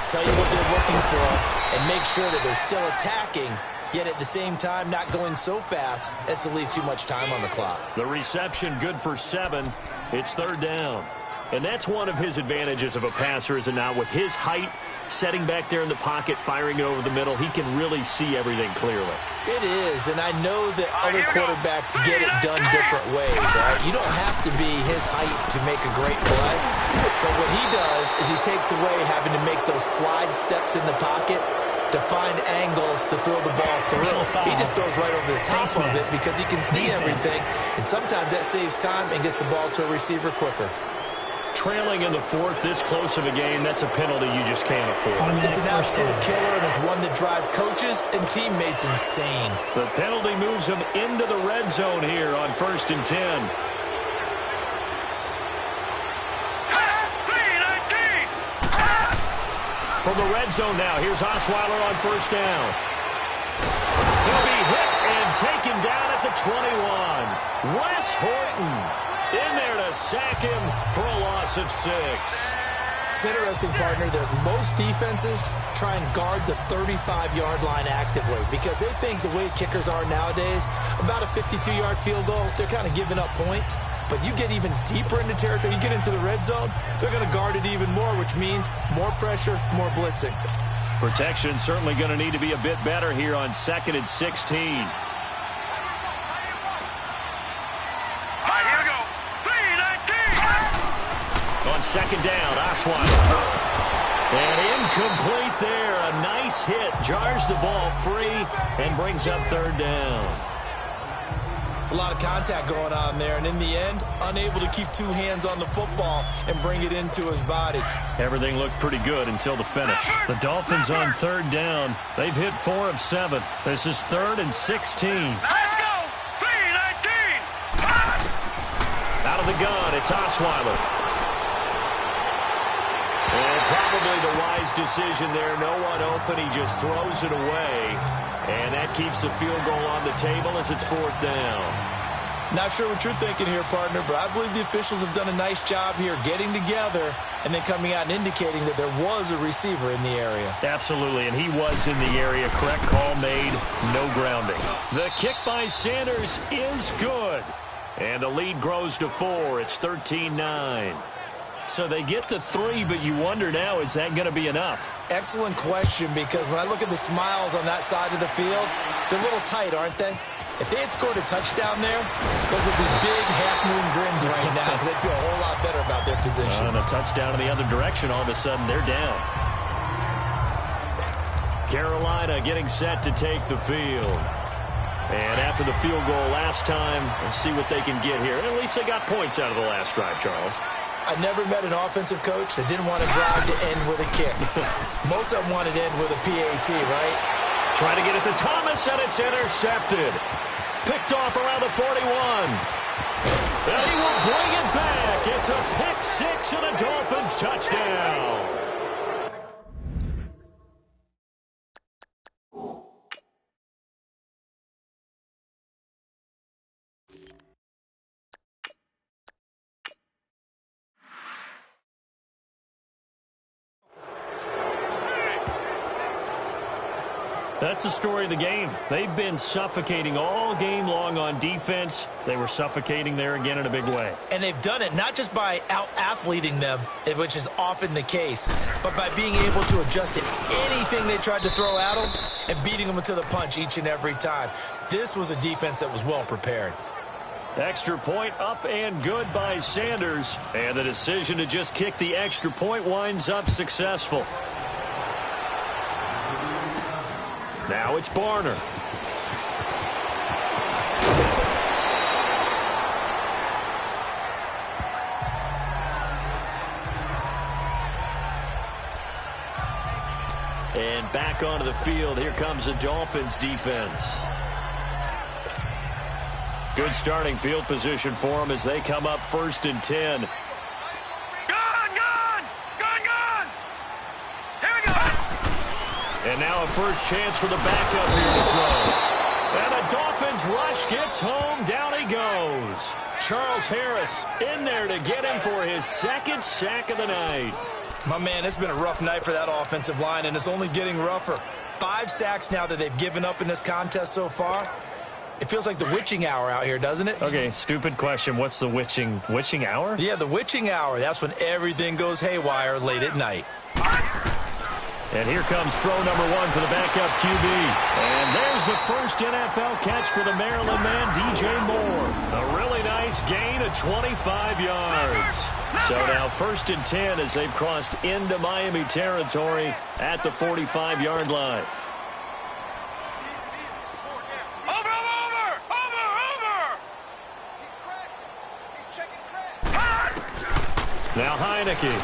tell you what they're looking for, and make sure that they're still attacking, yet at the same time not going so fast as to leave too much time on the clock. The reception good for 7. It's 3rd down. And that's one of his advantages of a passer, is it not? With his height, setting back there in the pocket, firing it over the middle, he can really see everything clearly. It is, and I know that other quarterbacks get it done different ways. All right? You don't have to be his height to make a great play, but what he does is he takes away having to make those slide steps in the pocket to find angles to throw the ball through. He just throws right over the top of it because he can see everything, and sometimes that saves time and gets the ball to a receiver quicker. Trailing in the 4th, this close of a game, that's a penalty you just can't afford. It's an absolute killer, and it's one that drives coaches and teammates insane. The penalty moves them into the red zone here on 1st and 10. From the red zone now, here's Osweiler on 1st down. He'll be hit and taken down at the 21. Wes Horton in there to sack him for a loss of 6. It's interesting, partner, that most defenses try and guard the 35-yard line actively because they think the way kickers are nowadays, about a 52-yard field goal, they're kind of giving up points. But you get even deeper into territory, you get into the red zone, they're going to guard it even more, which means more pressure, more blitzing. Protection certainly going to need to be a bit better here on 2nd and 16. On 2nd down, Osweiler. And incomplete there. A nice hit. Jars the ball free and brings up 3rd down. It's a lot of contact going on there, and in the end, unable to keep 2 hands on the football and bring it into his body. Everything looked pretty good until the finish. The Dolphins on 3rd down. They've hit 4 of 7. This is 3rd and 16. Let's go! 3-19! Out of the gun, it's Osweiler. And probably the wise decision there. No one open. He just throws it away. And that keeps the field goal on the table as it's 4th down. Not sure what you're thinking here, partner, but I believe the officials have done a nice job here getting together and then coming out and indicating that there was a receiver in the area. Absolutely, and he was in the area. Correct call made, no grounding. The kick by Sanders is good. And the lead grows to 4. It's 13-9. So they get to 3, but you wonder now, is that going to be enough? Excellent question, because when I look at the smiles on that side of the field, they're a little tight, aren't they? If they had scored a touchdown there, those would be big half-moon grins right now because they'd feel a whole lot better about their position. And a touchdown in the other direction, all of a sudden they're down. Carolina getting set to take the field. And after the field goal last time, we'll see what they can get here. At least they got points out of the last drive, Charles. I never met an offensive coach that didn't want to drive to end with a kick. Most of them wanted to end with a PAT, right? Trying to get it to Thomas, and it's intercepted. Picked off around the 41. And he will bring it back. It's a pick six and a Dolphins touchdown. That's the story of the game. They've been suffocating all game long on defense. They were suffocating there again in a big way. And they've done it not just by out-athleting them, which is often the case, but by being able to adjust to anything they tried to throw at them and beating them to the punch each and every time. This was a defense that was well prepared. Extra point up and good by Sanders. And the decision to just kick the extra point winds up successful. Now it's Barner. And back onto the field. Here comes the Dolphins defense. Good starting field position for them as they come up 1st and 10. And now a first chance for the backup here to throw. And the Dolphins rush gets home. Down he goes. Charles Harris in there to get him for his 2nd sack of the night. My man, it's been a rough night for that offensive line, and it's only getting rougher. 5 sacks now that they've given up in this contest so far. It feels like the witching hour out here, doesn't it? Okay, stupid question. What's the witching hour? Yeah, the witching hour. That's when everything goes haywire late at night. And here comes throw number 1 for the backup QB. And there's the first NFL catch for the Maryland man, DJ Moore. A really nice gain of 25 yards. So now 1st and 10 as they've crossed into Miami territory at the 45-yard line. Now Heineke.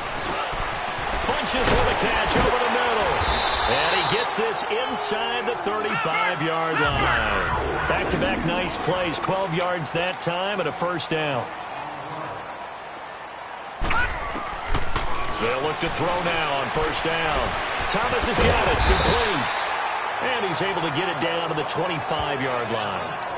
Funches with a catch over the middle. And he gets this inside the 35-yard line. Back-to-back nice plays. 12 yards that time and a first down. They'll look to throw now on first down. Thomas has got it. Complete. And he's able to get it down to the 25-yard line.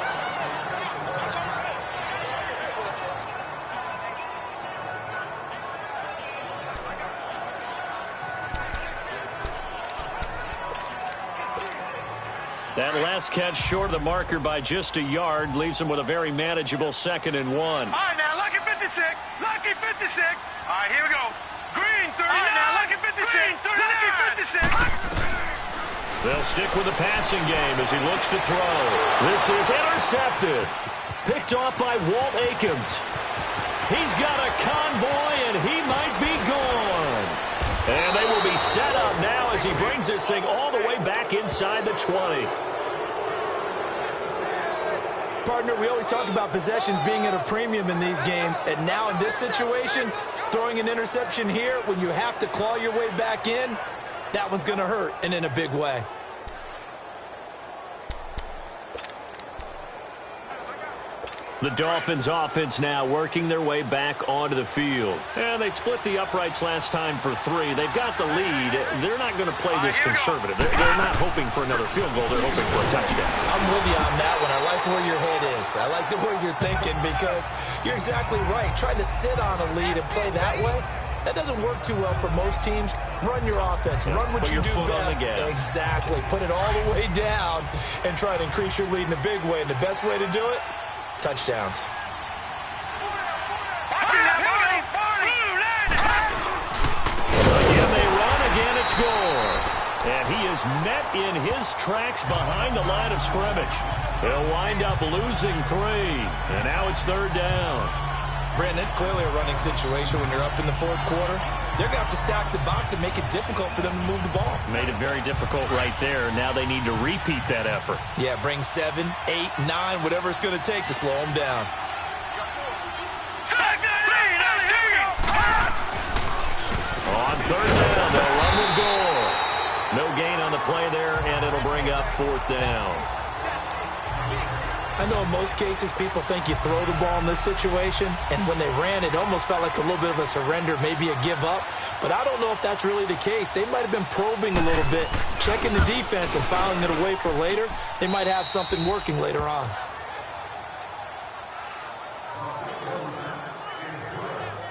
That last catch short of the marker by just a yard leaves him with a very manageable 2nd and 1. All right, now, lucky 56. Lucky 56. All right, here we go. Green 39. All right, now, lucky 56. Green 39. Lucky 56. They'll stick with the passing game as he looks to throw. This is intercepted. Picked off by Walt Aikens. He's got a convoy, and he might be gone. And they will be set up now as he brings this thing all the way back inside the 20. Partner, we always talk about possessions being at a premium in these games, and now in this situation, throwing an interception here when you have to claw your way back in, that one's going to hurt, and in a big way. The Dolphins offense now working their way back onto the field. And they split the uprights last time for 3. They've got the lead. They're not going to play this conservative. They're not hoping for another field goal. They're hoping for a touchdown. I'm with you on that one. I like where your head is. I like the way you're thinking because you're exactly right. Trying to sit on a lead and play that way, that doesn't work too well for most teams. Run your offense. Run what you do best. Exactly. Put it all the way down and try to increase your lead in a big way. And the best way to do it, touchdowns. score. And he is met in his tracks behind the line of scrimmage. They'll wind up losing 3. And now it's 3rd down. Brandon, it's clearly a running situation when you're up in the 4th quarter. They're going to have to stack the box and make it difficult for them to move the ball. Made it very difficult right there. Now they need to repeat that effort. Yeah, bring 7, 8, 9, whatever it's going to take to slow them down. On 3rd down, they'll run with Gore. No gain on the play there, and it'll bring up 4th down. I know in most cases people think you throw the ball in this situation, and when they ran, it almost felt like a little bit of a surrender, maybe a give up. But I don't know if that's really the case. They might have been probing a little bit, checking the defense and filing it away for later. They might have something working later on.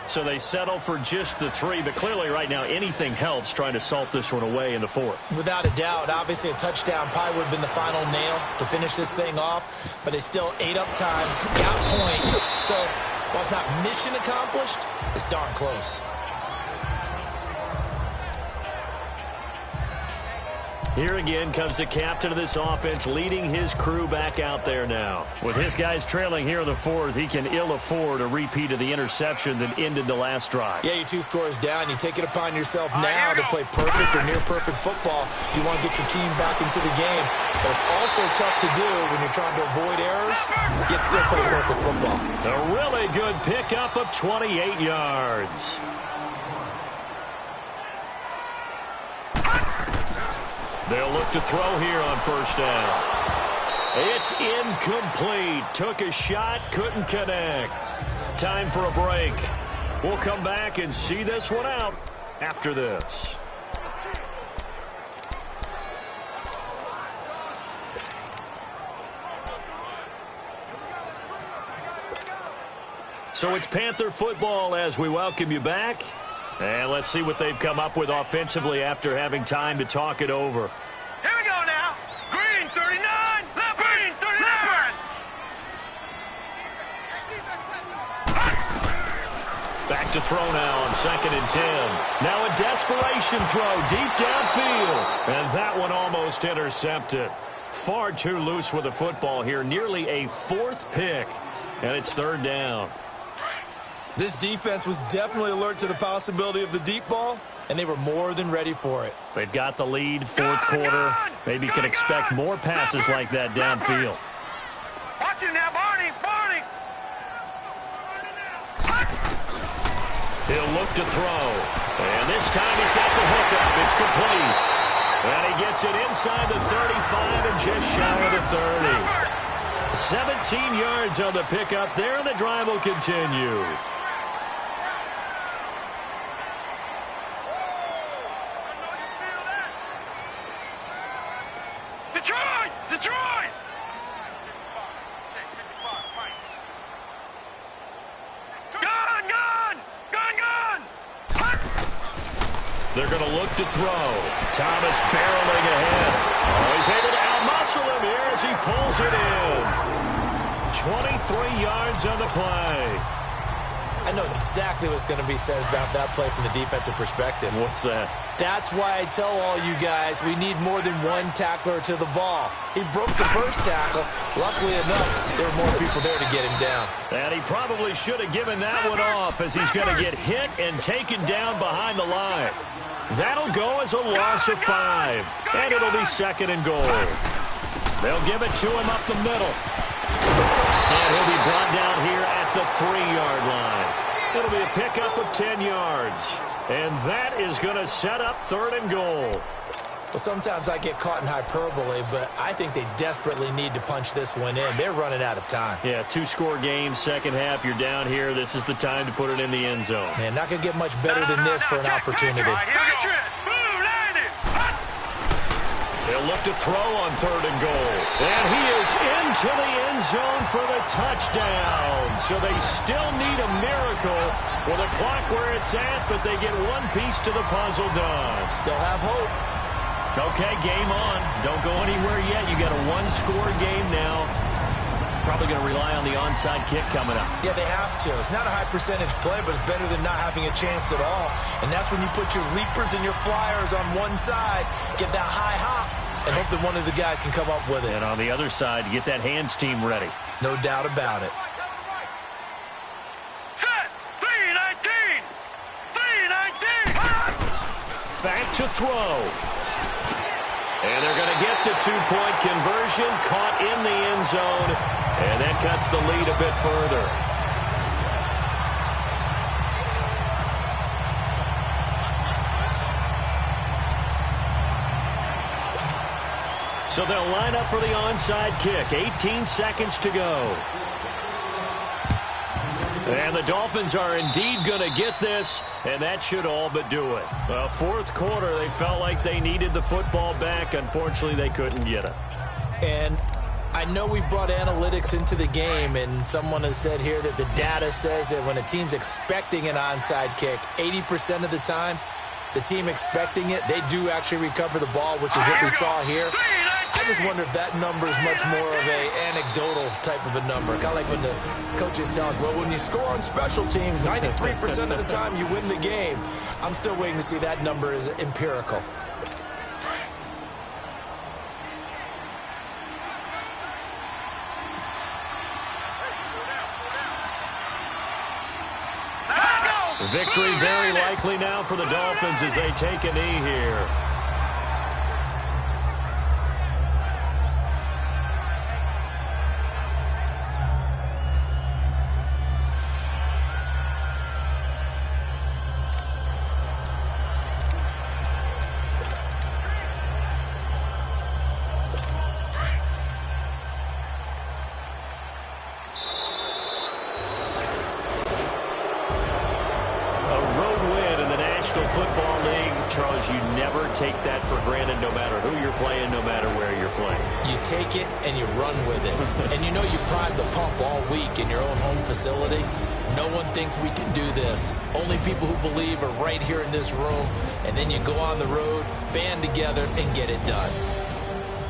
So they settle for just the 3, but clearly right now anything helps trying to salt this one away in the 4th. Without a doubt, obviously a touchdown probably would have been the final nail to finish this thing off, but it's still ate up time, got points. So while it's not mission accomplished, it's darn close. Here again comes the captain of this offense, leading his crew back out there now. With his guys trailing here in the 4th, he can ill afford a repeat of the interception that ended the last drive. Yeah, your 2 scores down. You take it upon yourself now to play perfect or near-perfect football if you want to get your team back into the game. But it's also tough to do when you're trying to avoid errors, yet still play perfect football. A really good pickup of 28 yards. They'll look to throw here on 1st down. It's incomplete. Took a shot, couldn't connect. Time for a break. We'll come back and see this one out after this. So it's Panther football as we welcome you back. And let's see what they've come up with offensively after having time to talk it over. Here we go now. Green 39. Green 39. Back to throw now on 2nd and 10. Now a desperation throw deep downfield. And that one almost intercepted. Far too loose with the football here. Nearly a 4th pick. And it's 3rd down. This defense was definitely alert to the possibility of the deep ball, and they were more than ready for it. They've got the lead, 4th quarter. Maybe can expect more passes like that downfield. Watch it now, Barney. Barney. He'll look to throw. And this time he's got the hookup. It's complete. And he gets it inside the 35 and just shy of the 30. 17 yards on the pickup there, and the drive will continue. Detroit! Detroit! Gun! Gun! Gun! Gun! They're going to look to throw. Thomas barreling ahead. Oh, he's able to outmuscle him here as he pulls it in. 23 yards on the play. I know exactly what's going to be said about that play from the defensive perspective. What's that? That's why I tell all you guys we need more than one tackler to the ball. He broke the first tackle. Luckily enough, there were more people there to get him down. And he probably should have given that one off as he's going to get hit and taken down behind the line. That'll go as a loss of 5. And it'll be 2nd and goal. They'll give it to him up the middle. And he'll be brought down here at the 3-yard line. It'll be a pickup of 10 yards. And that is going to set up 3rd and goal. Well, sometimes I get caught in hyperbole, but I think they desperately need to punch this one in. They're running out of time. Yeah, 2-score game, second half. You're down here. This is the time to put it in the end zone. Man, not going to get much better than this for an opportunity. They'll look to throw on 3rd and goal. And he is into the end zone for the touchdown. So they still need a miracle with a clock where it's at, but they get one piece to the puzzle done. Still have hope. Okay, game on. Don't go anywhere yet. You got a 1-score game now. probably going to rely on the onside kick coming up. Yeah, they have to. It's not a high percentage play, but it's better than not having a chance at all. And that's when you put your leapers and your flyers on one side, get that high hop, and hope that one of the guys can come up with it. And on the other side, get that hands team ready. No doubt about it. Set. 319. 319. Back to throw. And they're going to get the two-point conversion, caught in the end zone, and that cuts the lead a bit further. So they'll line up for the onside kick. 18 seconds to go. And the Dolphins are indeed going to get this, and that should all but do it. Fourth quarter, they felt like they needed the football back. Unfortunately, they couldn't get it. And I know we've brought analytics into the game, and someone has said here that the data says that when a team's expecting an onside kick, 80% of the time, the team expecting it, they do actually recover the ball, which is what we saw here. I just wonder if that number is much more of a anecdotal type of a number. Kind of like when the coaches tell us, well, when you score on special teams, 93% of the time you win the game. I'm still waiting to see that number is empirical. Victory very likely now for the Dolphins as they take a knee here. Football League, Charles, you never take that for granted no matter who you're playing, no matter where you're playing. You take it and you run with it. And you know you prime the pump all week in your own home facility. No one thinks we can do this. Only people who believe are right here in this room. And then you go on the road, band together, and get it done.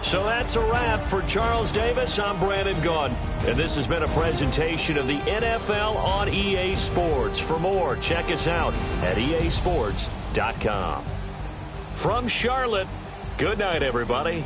So that's a wrap for Charles Davis. I'm Brandon Gaudin, and this has been a presentation of the NFL on EA Sports. For more, check us out at easports.com. From Charlotte, good night, everybody.